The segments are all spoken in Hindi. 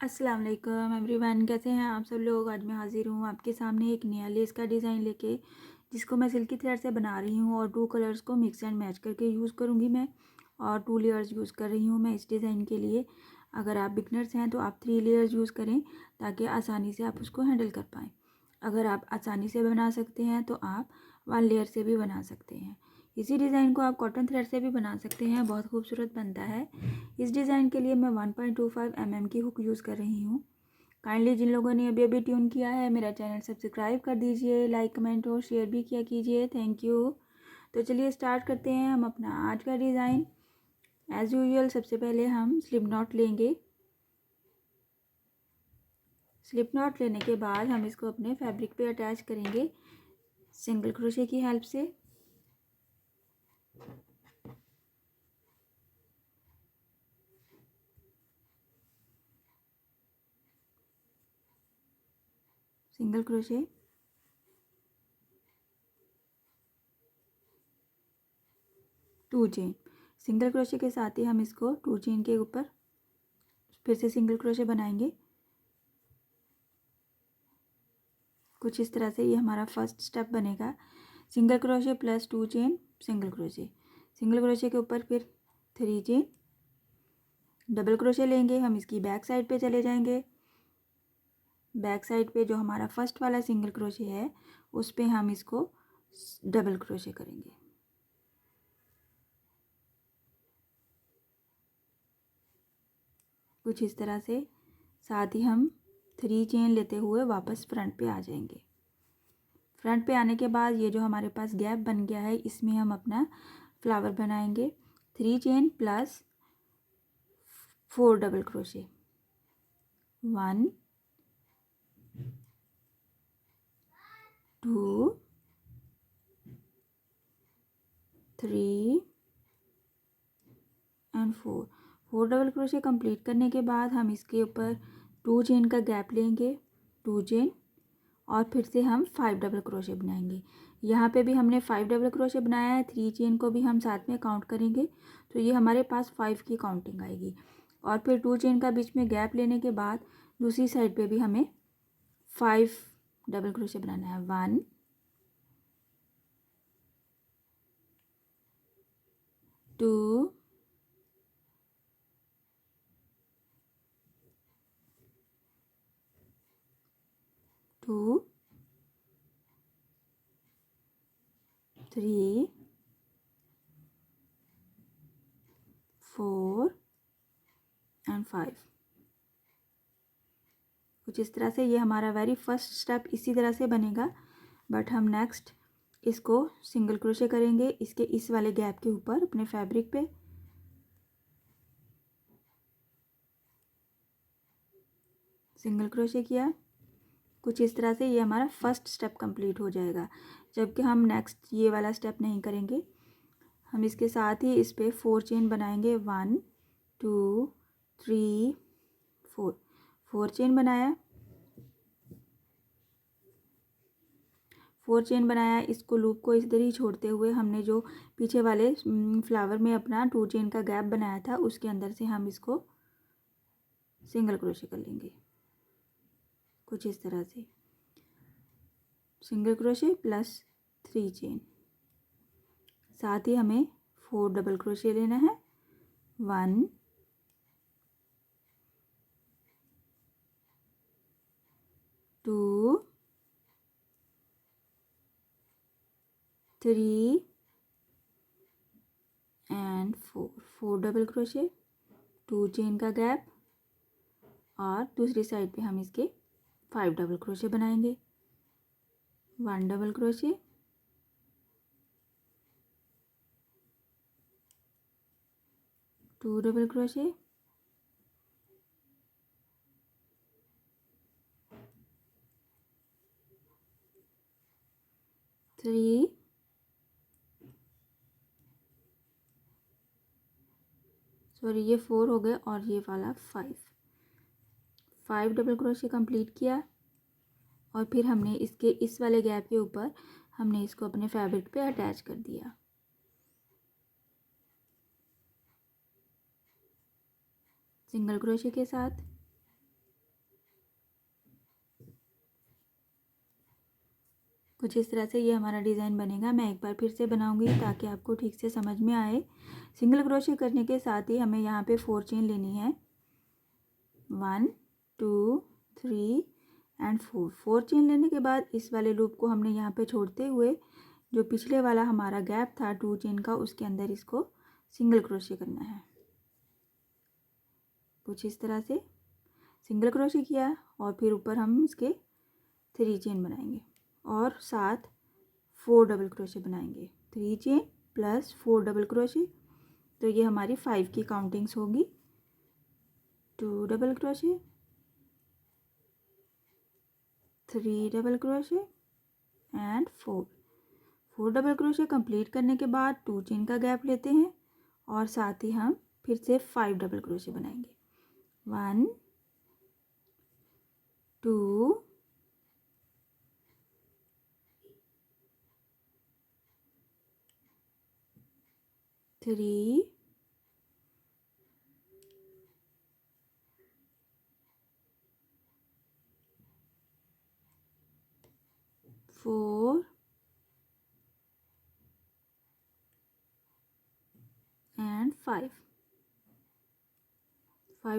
अस्सलाम वालेकुम एवरीवन, कैसे हैं आप सब लोग। आज मैं हाज़िर हूँ आपके सामने एक नया लेस का डिज़ाइन लेके, जिसको मैं सिल्की थ्रेड से बना रही हूँ और 2 कलर्स को मिक्स एंड मैच करके यूज़ करूँगी मैं। और 2 लेयर्स यूज़ कर रही हूँ मैं इस डिज़ाइन के लिए। अगर आप बिगनर्स हैं तो आप 3 लेयर्स यूज़ करें, ताकि आसानी से आप उसको हैंडल कर पाएँ। अगर आप आसानी से बना सकते हैं तो आप 1 लेयर से भी बना सकते हैं। इसी डिज़ाइन को आप कॉटन थ्रेड से भी बना सकते हैं, बहुत खूबसूरत बनता है। इस डिज़ाइन के लिए मैं 1.25 mm की हुक यूज़ कर रही हूँ। काइंडली जिन लोगों ने अभी अभी ट्यून किया है, मेरा चैनल सब्सक्राइब कर दीजिए, लाइक कमेंट और शेयर भी किया कीजिए, थैंक यू। तो चलिए स्टार्ट करते हैं हम अपना आज का डिज़ाइन। एज़ यूजुअल सबसे पहले हम स्लिप नॉट लेंगे। स्लिप नॉट लेने के बाद हम इसको अपने फैब्रिक पे अटैच करेंगे सिंगल क्रोशे की हेल्प से। Single crochet, 2 chain. Single crochet के साथ ही हम इसको 2 चेन के ऊपर फिर से सिंगल क्रोशे बनाएंगे। कुछ इस तरह से ये हमारा फर्स्ट स्टेप बनेगा। Single crochet plus 2 chain, single crochet, single crochet के ऊपर फिर 3 चेन, डबल क्रोशे लेंगे। हम इसकी बैक साइड पे चले जाएंगे। बैक साइड पे जो हमारा फर्स्ट वाला सिंगल क्रोशे है, उस पे हम इसको डबल क्रोशे करेंगे। कुछ इस तरह से। साथ ही हम 3 चेन लेते हुए वापस फ्रंट पे आ जाएंगे। फ्रंट पे आने के बाद ये जो हमारे पास गैप बन गया है, इसमें हम अपना फ्लावर बनाएंगे। 3 chain plus 4 double crochet, 1 2 3 and 4 double crochet complete करने के बाद हम इसके ऊपर 2 चेन का गैप लेंगे, 2 चेन, और फिर से हम 5 डबल क्रोशे बनाएंगे। यहाँ पे भी हमने 5 डबल क्रोशे बनाया है, 3 चेन को भी हम साथ में काउंट करेंगे, तो ये हमारे पास 5 की काउंटिंग आएगी। और फिर 2 चेन का बीच में गैप लेने के बाद दूसरी साइड पे भी हमें 5 डबल क्रोशे बनाना है। 1 2 2 3 4 एंड 5। कुछ इस तरह से ये हमारा वेरी फर्स्ट स्टेप इसी तरह से बनेगा। बट हम नेक्स्ट इसको सिंगल क्रोशे करेंगे इसके इस वाले गैप के ऊपर अपने फैब्रिक पे। सिंगल क्रोशे किया। कुछ इस तरह से ये हमारा फर्स्ट स्टेप कंप्लीट हो जाएगा, जबकि हम नेक्स्ट ये वाला स्टेप नहीं करेंगे। हम इसके साथ ही इस पे 4 चेन बनाएंगे। 1 2 3 4 चेन बनाया। 4 चेन बनाया। इसको लूप को इधर ही छोड़ते हुए हमने जो पीछे वाले फ्लावर में अपना 2 चेन का गैप बनाया था, उसके अंदर से हम इसको सिंगल क्रोशे कर लेंगे। कुछ इस तरह से सिंगल क्रोशे प्लस 3 चेन। साथ ही हमें 4 डबल क्रोशे लेना है। 1 2 3 एंड 4 डबल क्रोशे, 2 चेन का गैप, और दूसरी साइड पे हम इसके 5 डबल क्रोशे बनाएंगे। 1 double crochet, 2 double crochet, 3 sorry ये 4 हो गए, और ये वाला 5 डबल क्रोशे कंप्लीट किया। और फिर हमने इसके इस वाले गैप के ऊपर हमने इसको अपने फैब्रिक पे अटैच कर दिया। सिंगल क्रोशे के साथ कुछ इस तरह से ये हमारा डिज़ाइन बनेगा। मैं एक बार फिर से बनाऊंगी ताकि आपको ठीक से समझ में आए। सिंगल क्रोशे करने के साथ ही हमें यहाँ पे 4 चेन लेनी है। 1 2 3 एंड 4। 4 चेन लेने के बाद इस वाले लूप को हमने यहाँ पे छोड़ते हुए जो पिछले वाला हमारा गैप था 2 चेन का, उसके अंदर इसको सिंगल क्रोशे करना है। कुछ इस तरह से सिंगल क्रोशे किया और फिर ऊपर हम इसके 3 चेन बनाएंगे और साथ 4 डबल क्रोशे बनाएंगे। 3 चेन प्लस 4 डबल क्रोशे, तो ये हमारी 5 की काउंटिंग्स होगी। 2 double crochet, 3 double crochet and 4 double crochet complete करने के बाद 2 चेन का गैप लेते हैं और साथ ही हम फिर से 5 डबल क्रोशे बनाएंगे। 1 2 3 4 एंड 5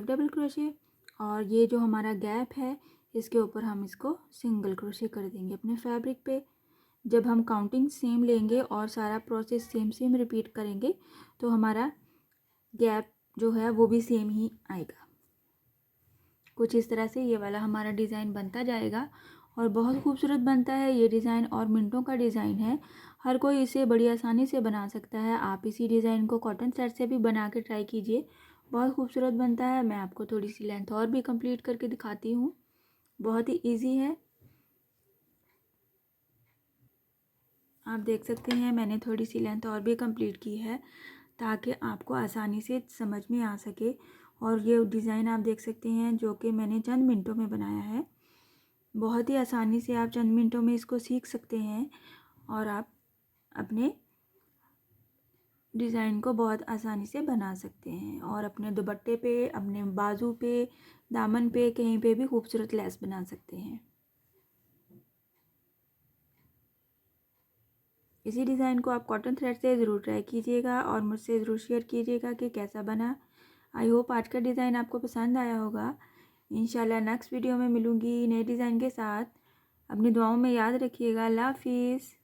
डबल क्रोशे। और ये जो हमारा गैप है इसके ऊपर हम इसको सिंगल क्रोशे कर देंगे अपने फैब्रिक पे। जब हम काउंटिंग सेम लेंगे और सारा प्रोसेस सेम रिपीट करेंगे तो हमारा गैप जो है वो भी सेम ही आएगा। कुछ इस तरह से ये वाला हमारा डिज़ाइन बनता जाएगा और बहुत खूबसूरत बनता है ये डिज़ाइन और मिनटों का डिज़ाइन है। हर कोई इसे बड़ी आसानी से बना सकता है। आप इसी डिज़ाइन को कॉटन सेट से भी बना के ट्राई कीजिए, बहुत खूबसूरत बनता है। मैं आपको थोड़ी सी लेंथ और भी कंप्लीट करके दिखाती हूँ। बहुत ही ईजी है, आप देख सकते हैं मैंने थोड़ी सी लेंथ और भी कंप्लीट की है ताकि आपको आसानी से समझ में आ सके। और ये डिज़ाइन आप देख सकते हैं जो कि मैंने चंद मिनटों में बनाया है। बहुत ही आसानी से आप चंद मिनटों में इसको सीख सकते हैं और आप अपने डिज़ाइन को बहुत आसानी से बना सकते हैं और अपने दुपट्टे पे, अपने बाजू पे, दामन पे, कहीं पे भी खूबसूरत लेस बना सकते हैं। इसी डिज़ाइन को आप कॉटन थ्रेड से ज़रूर ट्राई कीजिएगा और मुझसे ज़रूर शेयर कीजिएगा कि कैसा बना। आई होप आज का डिज़ाइन आपको पसंद आया होगा। इंशाल्लाह नेक्स्ट वीडियो में मिलूँगी नए डिज़ाइन के साथ। अपनी दुआओं में याद रखिएगा। अल्लाह हाफिज़।